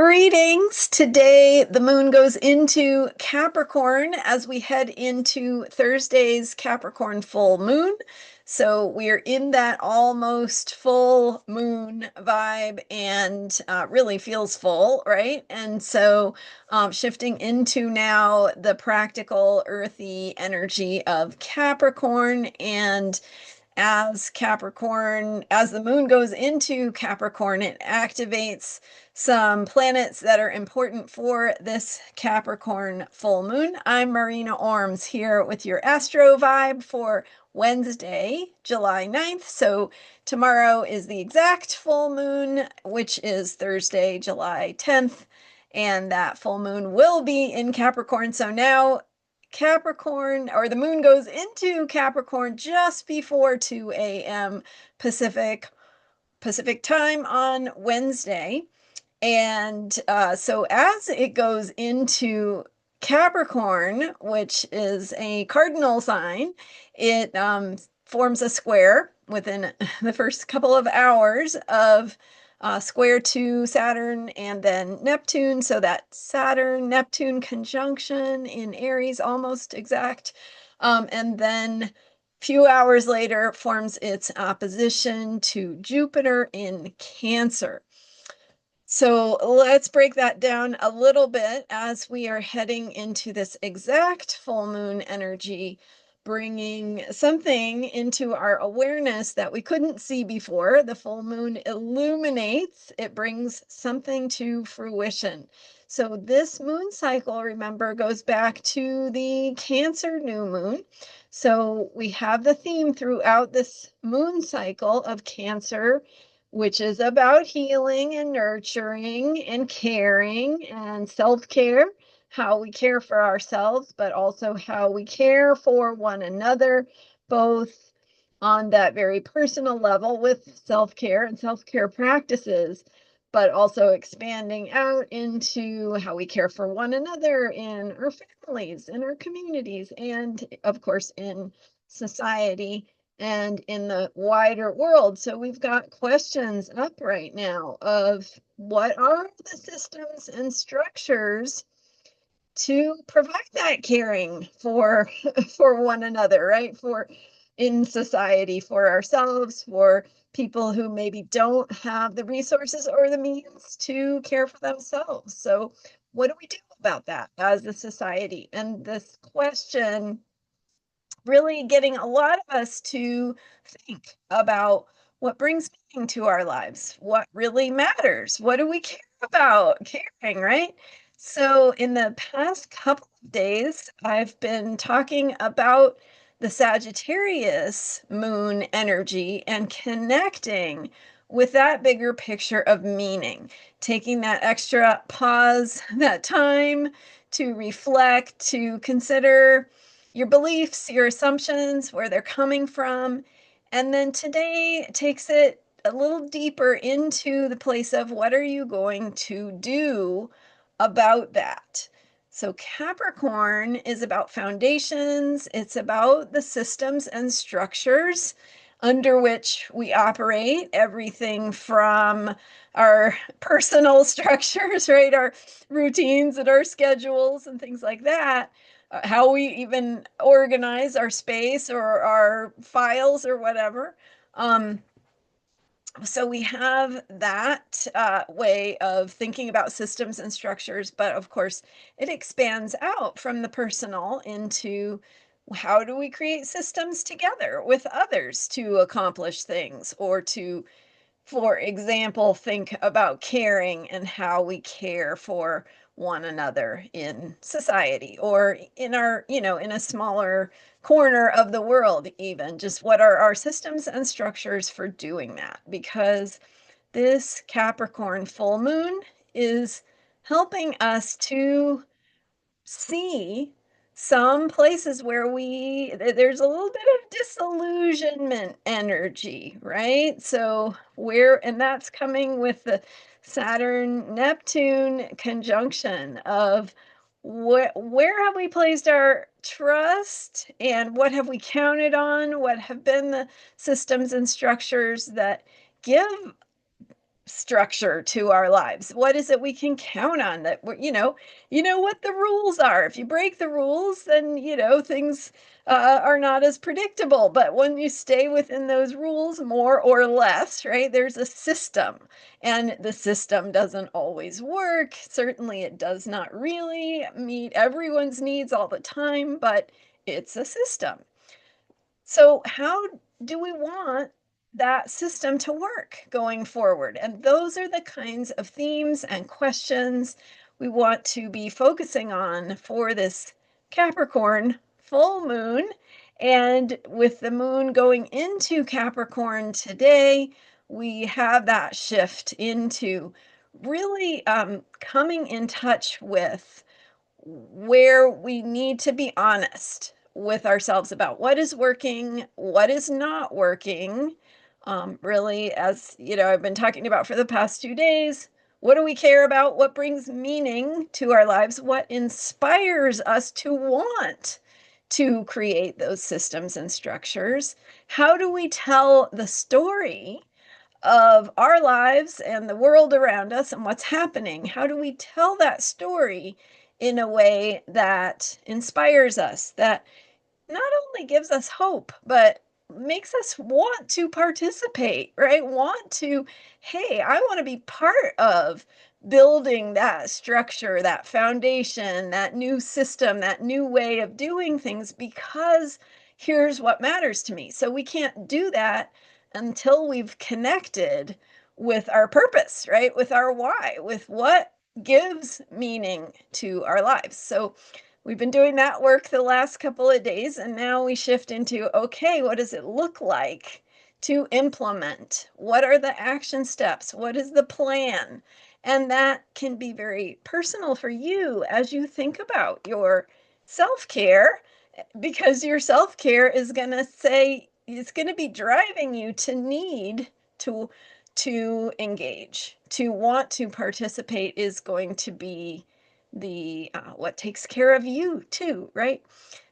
Greetings. Today, the moon goes into Capricorn as we head into Thursday's Capricorn full moon. So we are in that almost full moon vibe and really feels full, right? And so shifting into now the practical, earthy energy of Capricorn. And as the moon goes into Capricorn, it activates some planets that are important for this Capricorn full moon. I'm Marina Orms here with your Astro vibe for Wednesday, July 9th. So tomorrow is the exact full moon, which is Thursday, July 10th. And that full moon will be in Capricorn. So now Capricorn, or the moon goes into Capricorn just before 2 a.m. Pacific time on Wednesday. And so as it goes into Capricorn, which is a cardinal sign, it forms a square within the first couple of hours of square to Saturn and then Neptune. So that Saturn-Neptune conjunction in Aries, almost exact. And then few hours later forms its opposition to Jupiter in Cancer. So let's break that down a little bit as we are heading into this exact full moon energy, bringing something into our awareness that we couldn't see before. The full moon illuminates, it brings something to fruition. So this moon cycle, remember, goes back to the Cancer new moon. So we have the theme throughout this moon cycle of Cancer, which is about healing and nurturing and caring and self-care, how we care for ourselves, but also how we care for one another, both on that very personal level with self-care and self-care practices, but also expanding out into how we care for one another in our families, in our communities, and of course in society and in the wider world. So we've got questions up right now of what are the systems and structures to provide that caring for for one another, right? For in society, for ourselves, for people who maybe don't have the resources or the means to care for themselves. So what do we do about that as a society? And this question really getting a lot of us to think about what brings meaning to our lives, what really matters, what do we care about caring, right? So, in the past couple of days, I've been talking about the Sagittarius moon energy and connecting with that bigger picture of meaning, taking that extra pause, that time to reflect, to consider your beliefs, your assumptions, where they're coming from. And then today takes it a little deeper into the place of what are you going to do about that? So, Capricorn is about foundations, it's about the systems and structures under which we operate, everything from our personal structures, right? Our routines and our schedules and things like that, how we even organize our space or our files or whatever. Um, so we have that way of thinking about systems and structures, but of course, it expands out from the personal into how do we create systems together with others to accomplish things or to, for example, think about caring and how we care for one another in society or in our, in a smaller corner of the world, even just what are our systems and structures for doing that? Because this Capricorn full moon is helping us to see some places where there's a little bit of disillusionment energy, right? So and that's coming with the Saturn Neptune conjunction of where have we placed our trust and what have we counted on? What have been the systems and structures that give structure to our lives? What is it we can count on that we're, you know what the rules are. If you break the rules, then, things are not as predictable. But when you stay within those rules, more or less, right, there's a system. And the system doesn't always work. Certainly, it does not really meet everyone's needs all the time, but it's a system. So, how do we want that system to work going forward? And those are the kinds of themes and questions we want to be focusing on for this Capricorn full moon. And with the moon going into Capricorn today, we have that shift into really coming in touch with where we need to be honest with ourselves about what is working, what is not working. Really, as I've been talking about for the past 2 days, what do we care about? What brings meaning to our lives? What inspires us to want to create those systems and structures? How do we tell the story of our lives and the world around us and what's happening? How do we tell that story in a way that inspires us, that not only gives us hope, but makes us want to participate, right? Want to, hey, I want to be part of building that structure, that foundation, that new system, that new way of doing things, because here's what matters to me. So we can't do that until we've connected with our purpose, right? With our why, with what gives meaning to our lives. So we've been doing that work the last couple of days, and now we shift into, okay, what does it look like to implement? What are the action steps? What is the plan? And that can be very personal for you as you think about your self-care, because your self-care is going to say, it's going to be driving you to need to engage, to want to participate is going to be the what takes care of you too, right?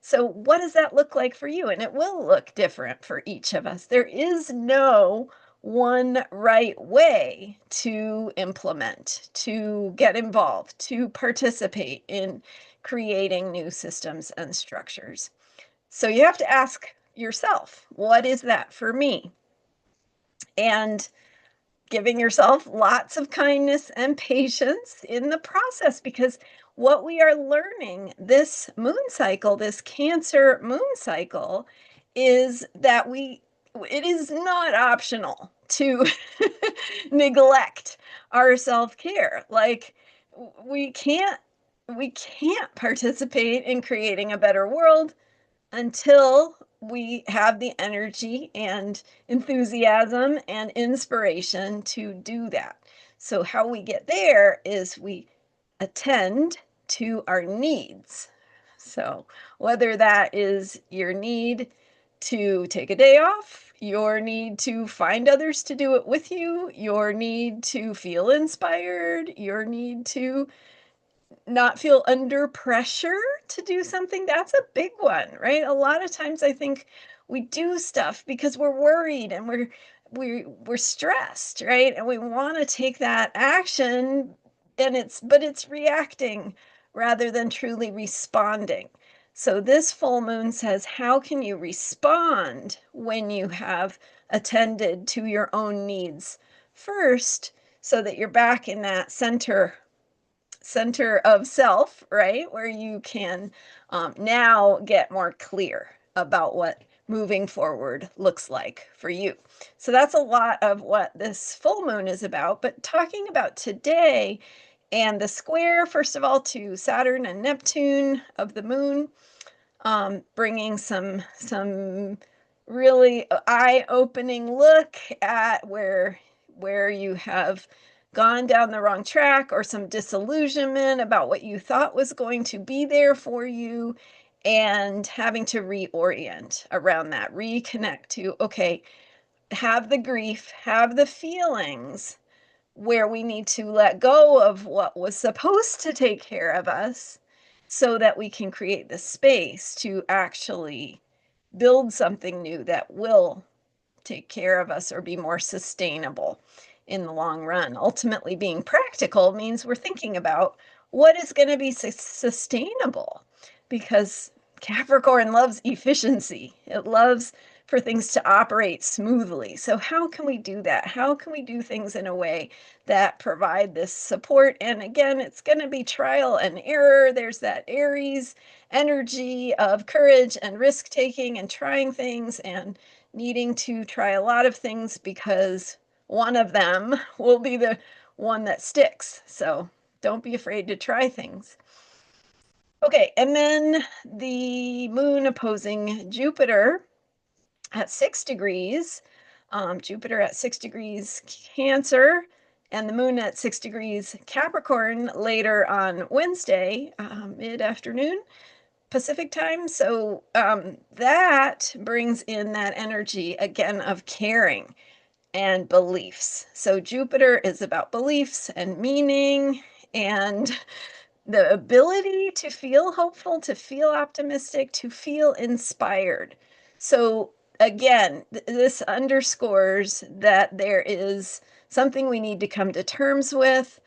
So what does that look like for you? And it will look different for each of us. There is no one right way to implement, to get involved, to participate in creating new systems and structures. So you have to ask yourself, what is that for me? And giving yourself lots of kindness and patience in the process, because what we are learning this moon cycle, this Cancer moon cycle, is that it is not optional to neglect our self-care. Like we can't we can't participate in creating a better world until we have the energy and enthusiasm and inspiration to do that. So, how we get there is we attend to our needs. So, whether that is your need to take a day off, your need to find others to do it with you, your need to feel inspired, your need to not feel under pressure to do something, that's a big one, right? A lot of times I think we do stuff because we're worried and we're stressed, right? And we want to take that action, and it's reacting rather than truly responding. So this full moon says, how can you respond when you have attended to your own needs first, so that you're back in that center of self, right? Where you can now get more clear about what moving forward looks like for you. So that's a lot of what this full moon is about. But talking about today and the square, first of all, to Saturn and Neptune of the moon, bringing some really eye-opening look at where you have gone down the wrong track, or some disillusionment about what you thought was going to be there for you, and having to reorient around that, reconnect to, okay, have the grief, have the feelings, where we need to let go of what was supposed to take care of us, so that we can create the space to actually build something new that will take care of us or be more sustainable. in the long run. Ultimately, being practical means we're thinking about what is going to be sustainable, because Capricorn loves efficiency. It loves for things to operate smoothly. So how can we do that? How can we do things in a way that provide this support? And again, it's going to be trial and error. There's that Aries energy of courage and risk taking and trying things and needing to try a lot of things, because one of them will be the one that sticks. So don't be afraid to try things. Okay, and then the moon opposing Jupiter at 6 degrees, Jupiter at 6 degrees Cancer, and the moon at 6 degrees Capricorn later on Wednesday, mid-afternoon Pacific time. So that brings in that energy again of caring and beliefs. So Jupiter is about beliefs and meaning and the ability to feel hopeful, to feel optimistic, to feel inspired. So again, this underscores that there is something we need to come to terms with,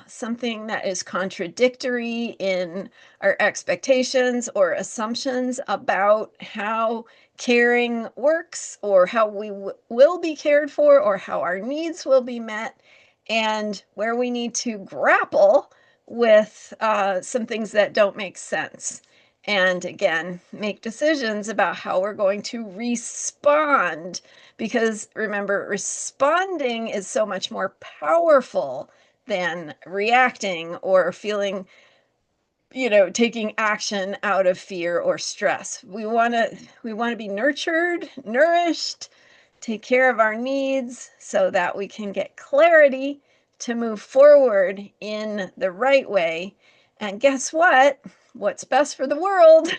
something that is contradictory in our expectations or assumptions about how caring works, or how we will be cared for, or how our needs will be met, and where we need to grapple with some things that don't make sense. And again, make decisions about how we're going to respond. Because remember, responding is so much more powerful than reacting or feeling, taking action out of fear or stress. We want to be nurtured, nourished, take care of our needs so that we can get clarity to move forward in the right way. And guess what? What's best for the world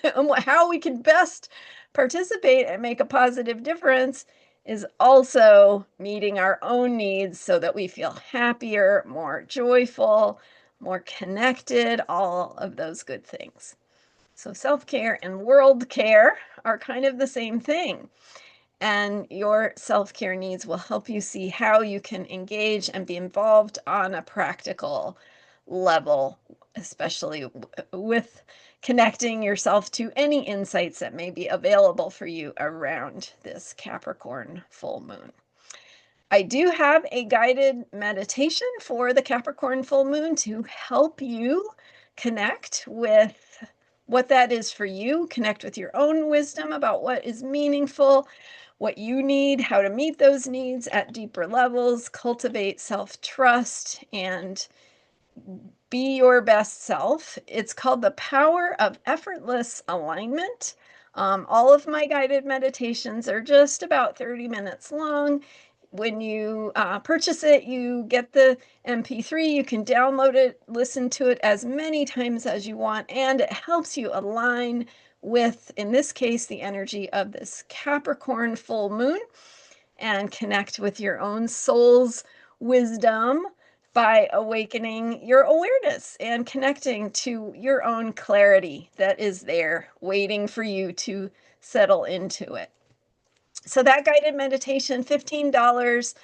and how we can best participate and make a positive difference is also meeting our own needs so that we feel happier, more joyful, more connected, all of those good things. So self-care and world care are kind of the same thing. And your self-care needs will help you see how you can engage and be involved on a practical level, especially with connecting yourself to any insights that may be available for you around this Capricorn full moon. I do have a guided meditation for the Capricorn full moon to help you connect with what that is for you, connect with your own wisdom about what is meaningful, what you need, how to meet those needs at deeper levels, cultivate self-trust, and be your best self. It's called The Power of Effortless Alignment. All of my guided meditations are just about 30 minutes long. When you purchase it, you get the MP3. You can download it, listen to it as many times as you want, and it helps you align with, in this case, the energy of this Capricorn full moon, and connect with your own soul's wisdom by awakening your awareness and connecting to your own clarity that is there waiting for you to settle into it. So that guided meditation, $15.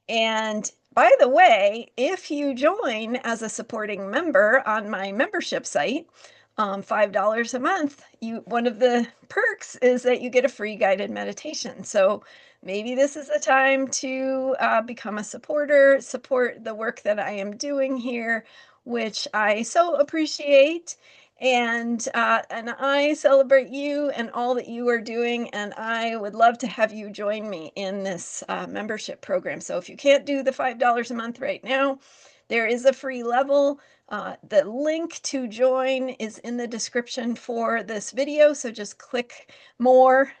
And by the way, if you join as a supporting member on my membership site, $5 a month, one of the perks is that you get a free guided meditation. So maybe this is the time to become a supporter, support the work that I am doing here, which I so appreciate. And I celebrate you and all that you are doing, and I would love to have you join me in this membership program. So if you can't do the $5 a month right now, there is a free level. The link to join is in the description for this video, so just click more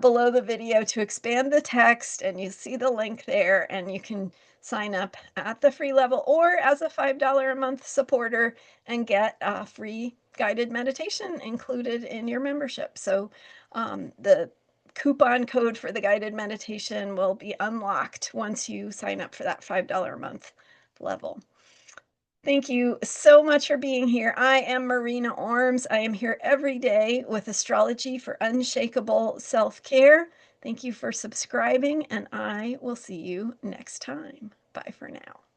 below the video to expand the text, and you see the link there, and you can sign up at the free level or as a $5 a month supporter and get a free guided meditation included in your membership. So the coupon code for the guided meditation will be unlocked once you sign up for that $5 a month level. Thank you so much for being here. I am Marina Orms. I am here every day with Astrology for Unshakable Self-Care. Thank you for subscribing, and I will see you next time. Bye for now.